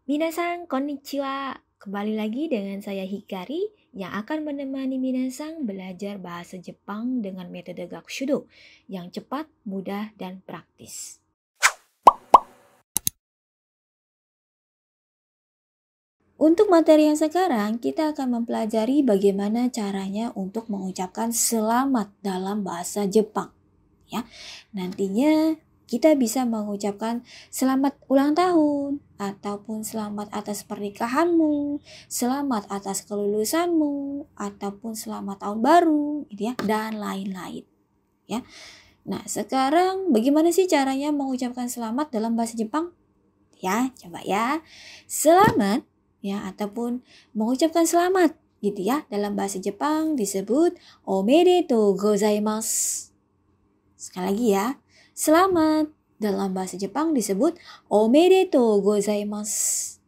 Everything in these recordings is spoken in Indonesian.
Minasan, konnichiwa. Kembali lagi dengan saya Hikari yang akan menemani Minasan belajar bahasa Jepang dengan metode Gakushudo yang cepat, mudah, dan praktis. Untuk materi yang sekarang, kita akan mempelajari bagaimana caranya untuk mengucapkan selamat dalam bahasa Jepang. Ya, nantinya kita bisa mengucapkan selamat ulang tahun, ataupun selamat atas pernikahanmu, selamat atas kelulusanmu, ataupun selamat tahun baru, gitu ya, dan lain-lain. Ya. Nah, sekarang bagaimana sih caranya mengucapkan selamat dalam bahasa Jepang? Ya, coba ya. Selamat, ya, ataupun mengucapkan selamat, gitu ya. Dalam bahasa Jepang disebut omedetou gozaimasu. Sekali lagi ya, selamat dalam bahasa Jepang disebut omedetou gozaimasu.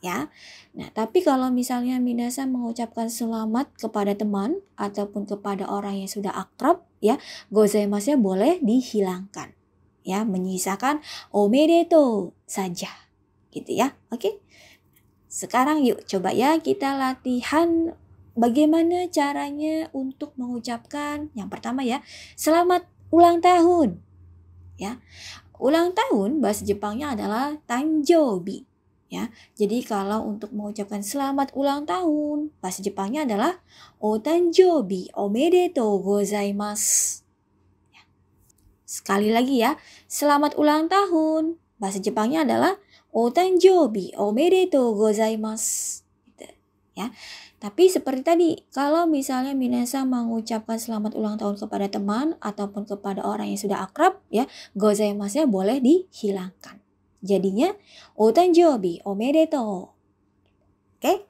Ya. Nah, tapi kalau misalnya minasan mengucapkan selamat kepada teman ataupun kepada orang yang sudah akrab, ya, gozaimasu-nya boleh dihilangkan. Ya, menyisakan omedetou saja. Gitu ya. Oke. Sekarang yuk coba ya kita latihan bagaimana caranya untuk mengucapkan yang pertama ya, selamat ulang tahun. Ya. Ulang tahun bahasa Jepangnya adalah tanjoubi. Ya. Jadi kalau untuk mengucapkan selamat ulang tahun, bahasa Jepangnya adalah otanjoubi omedetou gozaimasu. Ya. Sekali lagi ya, selamat ulang tahun. Bahasa Jepangnya adalah otanjoubi omedetou gozaimasu. Gitu, ya. Tapi seperti tadi, kalau misalnya minasan mengucapkan selamat ulang tahun kepada teman ataupun kepada orang yang sudah akrab, ya, gozaimasu-nya boleh dihilangkan. Jadinya otanjoubi omedetou. Oke?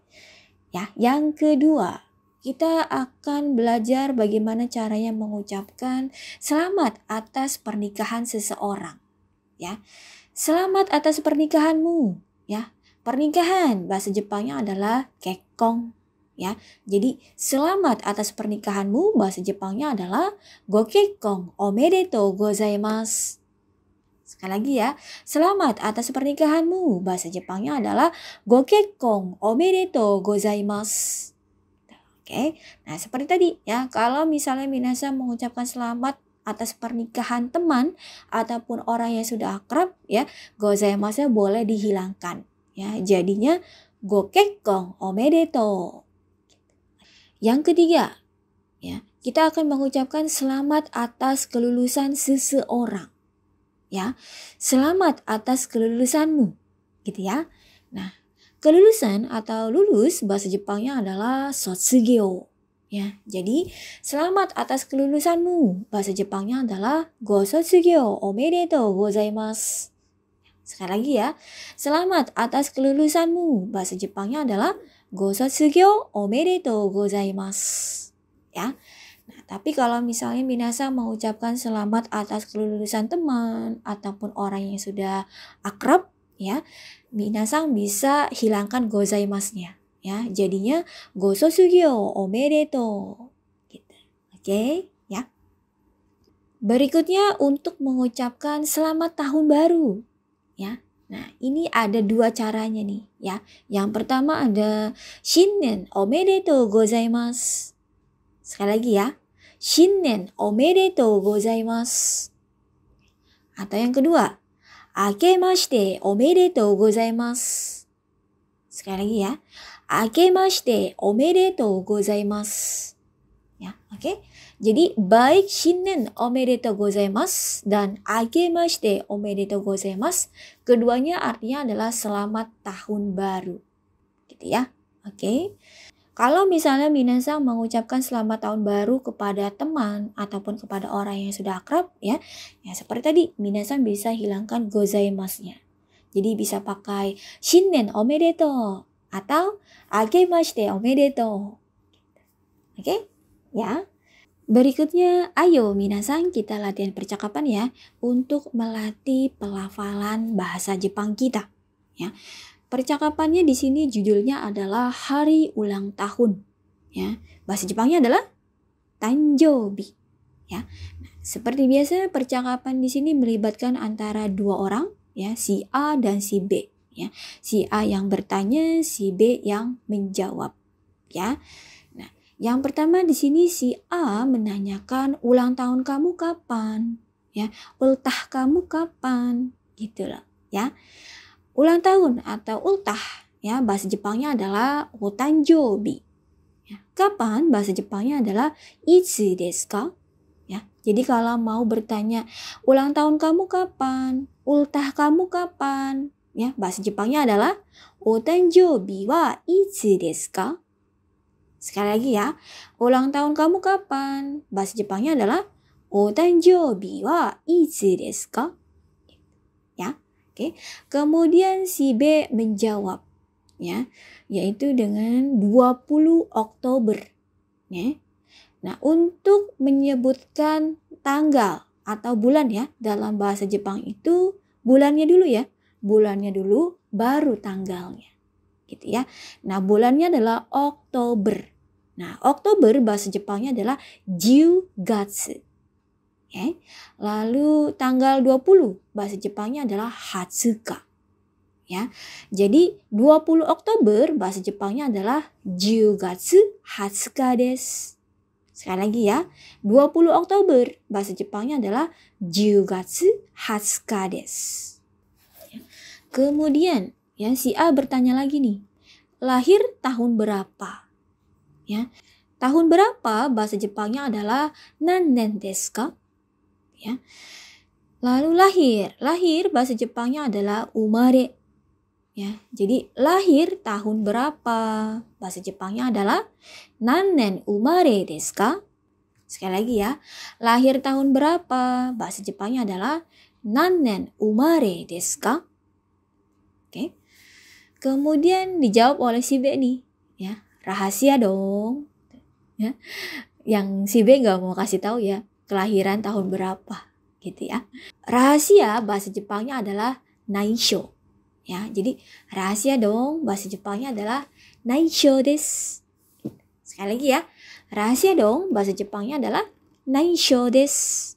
Ya, yang kedua, kita akan belajar bagaimana caranya mengucapkan selamat atas pernikahan seseorang. Ya. Selamat atas pernikahanmu, ya. Pernikahan bahasa Jepangnya adalah kekkon. Ya, jadi selamat atas pernikahanmu bahasa Jepangnya adalah gokekkon omedetou gozaimasu. Sekali lagi ya, selamat atas pernikahanmu bahasa Jepangnya adalah gokekkon omedetou gozaimasu. Oke, nah seperti tadi ya, kalau misalnya minasan mengucapkan selamat atas pernikahan teman ataupun orang yang sudah akrab ya, gozaimasu boleh dihilangkan ya, jadinya gokekkon omedetou. Yang ketiga, ya, kita akan mengucapkan selamat atas kelulusan seseorang. Ya, selamat atas kelulusanmu, gitu ya. Nah, kelulusan atau lulus bahasa Jepangnya adalah sotsugyo. Ya, jadi selamat atas kelulusanmu bahasa Jepangnya adalah go sotsugyo omedetou gozaimasu. Sekali lagi ya, selamat atas kelulusanmu bahasa Jepangnya adalah go sotsugyo omedetou gozaimasu. Ya. Nah, tapi kalau misalnya minasan mengucapkan selamat atas kelulusan teman ataupun orang yang sudah akrab, ya, minasan bisa hilangkan gozaimasu-nya, ya. Jadinya go sotsugyo omedetou. Gitu. Oke, ya. Berikutnya untuk mengucapkan selamat tahun baru, ya. Nah, ini ada dua caranya nih, ya. Yang pertama ada shinnen omedetou gozaimasu. Sekali lagi ya. Shinnen omedetou gozaimasu. Atau yang kedua, akemashite omedetou gozaimasu. Sekali lagi ya. Akemashite omedetou gozaimasu. Ya, oke. Jadi baik shinnen omedetou gozaimasu dan akemashite omedetou gozaimasu, keduanya artinya adalah selamat tahun baru. Gitu ya. Oke. Kalau misalnya minasan mengucapkan selamat tahun baru kepada teman ataupun kepada orang yang sudah akrab, ya seperti tadi minasan bisa hilangkan gozaimasu-nya. Jadi bisa pakai shinnen omedetou atau akemashite omedetou. Oke? Ya. Berikutnya, ayo minasan kita latihan percakapan ya untuk melatih pelafalan bahasa Jepang kita. Ya. Percakapannya di sini judulnya adalah hari ulang tahun. Ya. Bahasa Jepangnya adalah tanjoubi. Ya. Nah, seperti biasa percakapan di sini melibatkan antara dua orang, ya, si A dan si B. Ya, si A yang bertanya, si B yang menjawab. Ya. Nah, yang pertama di sini si A menanyakan ulang tahun kamu kapan? Ya, ultah kamu kapan? Gitu loh, ya. Ulang tahun atau ultah, ya, bahasa Jepangnya adalah otanjobi. Ya, kapan bahasa Jepangnya adalah itsu desu ka? Ya, jadi kalau mau bertanya ulang tahun kamu kapan? Ultah kamu kapan? Ya, bahasa Jepangnya adalah otanjobi wa itsu desu ka? Sekali lagi ya, ulang tahun kamu kapan? Bahasa Jepangnya adalah otanjobi wa itsu desu ka? Ya, oke. Kemudian si B menjawab, ya, yaitu dengan 20 Oktober. Ya. Nah, untuk menyebutkan tanggal atau bulan ya, dalam bahasa Jepang itu bulannya dulu ya. Bulannya dulu baru tanggalnya. Gitu ya. Nah, bulannya adalah Oktober. Nah, Oktober bahasa Jepangnya adalah Jugatsu. Ya. Lalu tanggal 20 bahasa Jepangnya adalah Hatsuka. Ya. Jadi 20 Oktober bahasa Jepangnya adalah Jugatsu Hatsuka desu. Sekali lagi ya, 20 Oktober bahasa Jepangnya adalah Jugatsu Hatsuka desu. Kemudian ya, si A bertanya lagi nih, lahir tahun berapa? Ya, tahun berapa bahasa Jepangnya adalah nannen desu ka? Ya. Lalu lahir bahasa Jepangnya adalah umare. Ya, jadi lahir tahun berapa bahasa Jepangnya adalah nannen umare desu ka? Sekali lagi ya, lahir tahun berapa bahasa Jepangnya adalah nannen umare desu ka? Oke. Kemudian dijawab oleh si B nih, ya, rahasia dong. Ya. Yang si B nggak mau kasih tahu ya kelahiran tahun berapa, gitu ya. Rahasia bahasa Jepangnya adalah naisho. Ya, jadi rahasia dong bahasa Jepangnya adalah naisho desu. Sekali lagi ya, rahasia dong bahasa Jepangnya adalah naisho desu.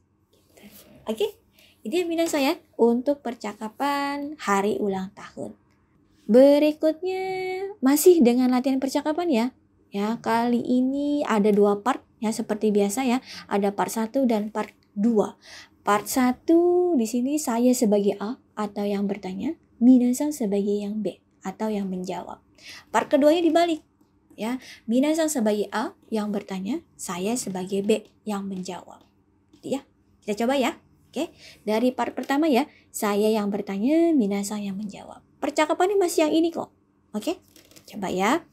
Oke, itu yang saya untuk percakapan hari ulang tahun. Berikutnya masih dengan latihan percakapan ya. Ya, kali ini ada 2 part ya seperti biasa ya. Ada part 1 dan part 2. Part 1 di sini saya sebagai A atau yang bertanya, minasan sebagai yang B atau yang menjawab. Part keduanya dibalik. Ya, minasan sebagai A yang bertanya, saya sebagai B yang menjawab. Ya, kita coba ya. Oke, dari part pertama ya, saya yang bertanya, minasan yang menjawab. Percakapannya masih yang ini kok. Oke, coba ya.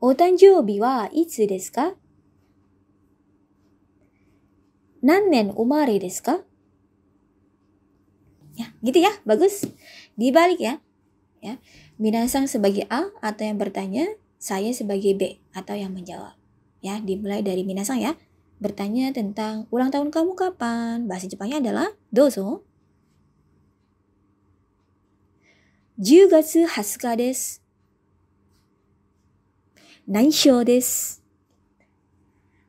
Otanjoubi wa itsu desu ka? Nannen umare desu ka? Ya, gitu ya, bagus. Dibalik ya. Ya, minasan sebagai A atau yang bertanya, saya sebagai B atau yang menjawab. Ya, dimulai dari minasan ya. Bertanya tentang ulang tahun kamu kapan? Bahasa Jepangnya adalah dozo. 10月20日です。内緒です。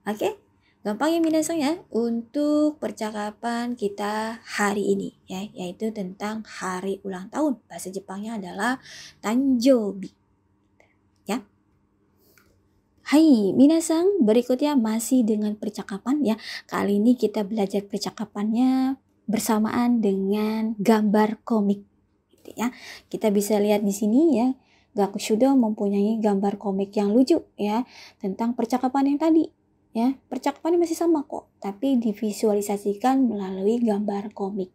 Oke, gampang ya minasan ya untuk percakapan kita hari ini ya, yaitu tentang hari ulang tahun. Bahasa Jepangnya adalah tanjobi. Ya. Hai minasan, berikutnya masih dengan percakapan ya. Kali ini kita belajar percakapannya bersamaan dengan gambar komik. Ya, kita bisa lihat di sini ya, Gakushudo mempunyai gambar komik yang lucu ya tentang percakapan yang tadi ya. Percakapannya masih sama kok, tapi divisualisasikan melalui gambar komik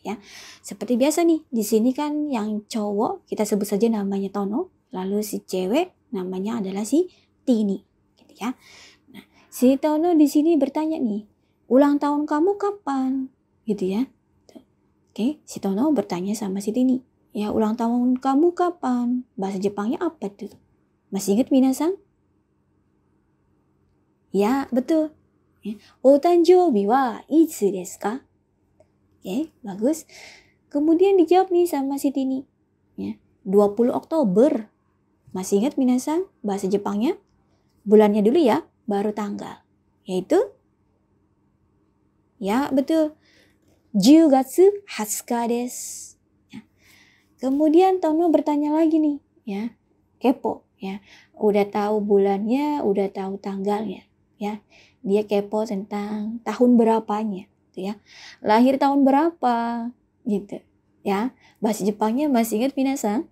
ya. Seperti biasa nih, di sini kan yang cowok kita sebut saja namanya Tono, lalu si cewek namanya adalah si Tini gitu ya. Nah, si Tono di sini bertanya nih, ulang tahun kamu kapan? Gitu ya. Oke, si Tono bertanya sama si Tini, ya ulang tahun kamu kapan? Bahasa Jepangnya apa tuh? Masih ingat minasan? Ya, betul. Otanjoubi wa itsu desu ka? Oke, bagus. Kemudian dijawab nih sama si Tini. Ya, 20 Oktober. Masih ingat minasan? Bahasa Jepangnya? Bulannya dulu ya, baru tanggal. Yaitu? Ya, betul. 10月20日です. Kemudian Tono bertanya lagi nih, ya, kepo, ya. Udah tahu bulannya, udah tahu tanggalnya, ya. Dia kepo tentang tahun berapanya, gitu ya. Lahir tahun berapa, gitu, ya. Bahasa Jepangnya masih ingat minasan?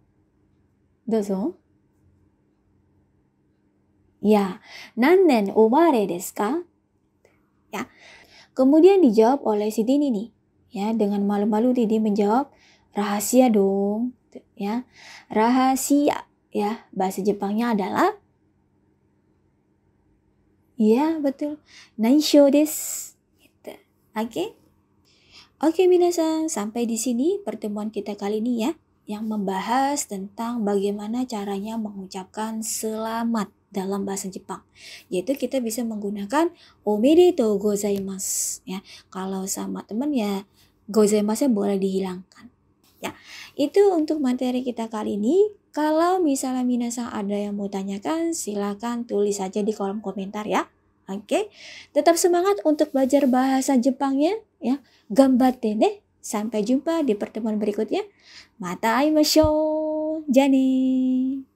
Dozo. Ya, nannen omare desu ka? Ya. Kemudian dijawab oleh si Dini nih, ya, dengan malu-malu Dini menjawab, rahasia dong, ya. Rahasia, ya. Bahasa Jepangnya adalah, ya, betul, naisho desu. Gitu. Oke? Oke, minasan, sampai di sini pertemuan kita kali ini ya, yang membahas tentang bagaimana caranya mengucapkan selamat dalam bahasa Jepang. Yaitu kita bisa menggunakan omedetou gozaimasu, ya. Kalau sama teman ya gozaimasu boleh dihilangkan. Ya, itu untuk materi kita kali ini. Kalau misalnya minasan ada yang mau tanyakan, silakan tulis saja di kolom komentar ya. Oke, tetap semangat untuk belajar bahasa Jepangnya ya. Gambatte ne. Sampai jumpa di pertemuan berikutnya. Mata aimashou. Jane.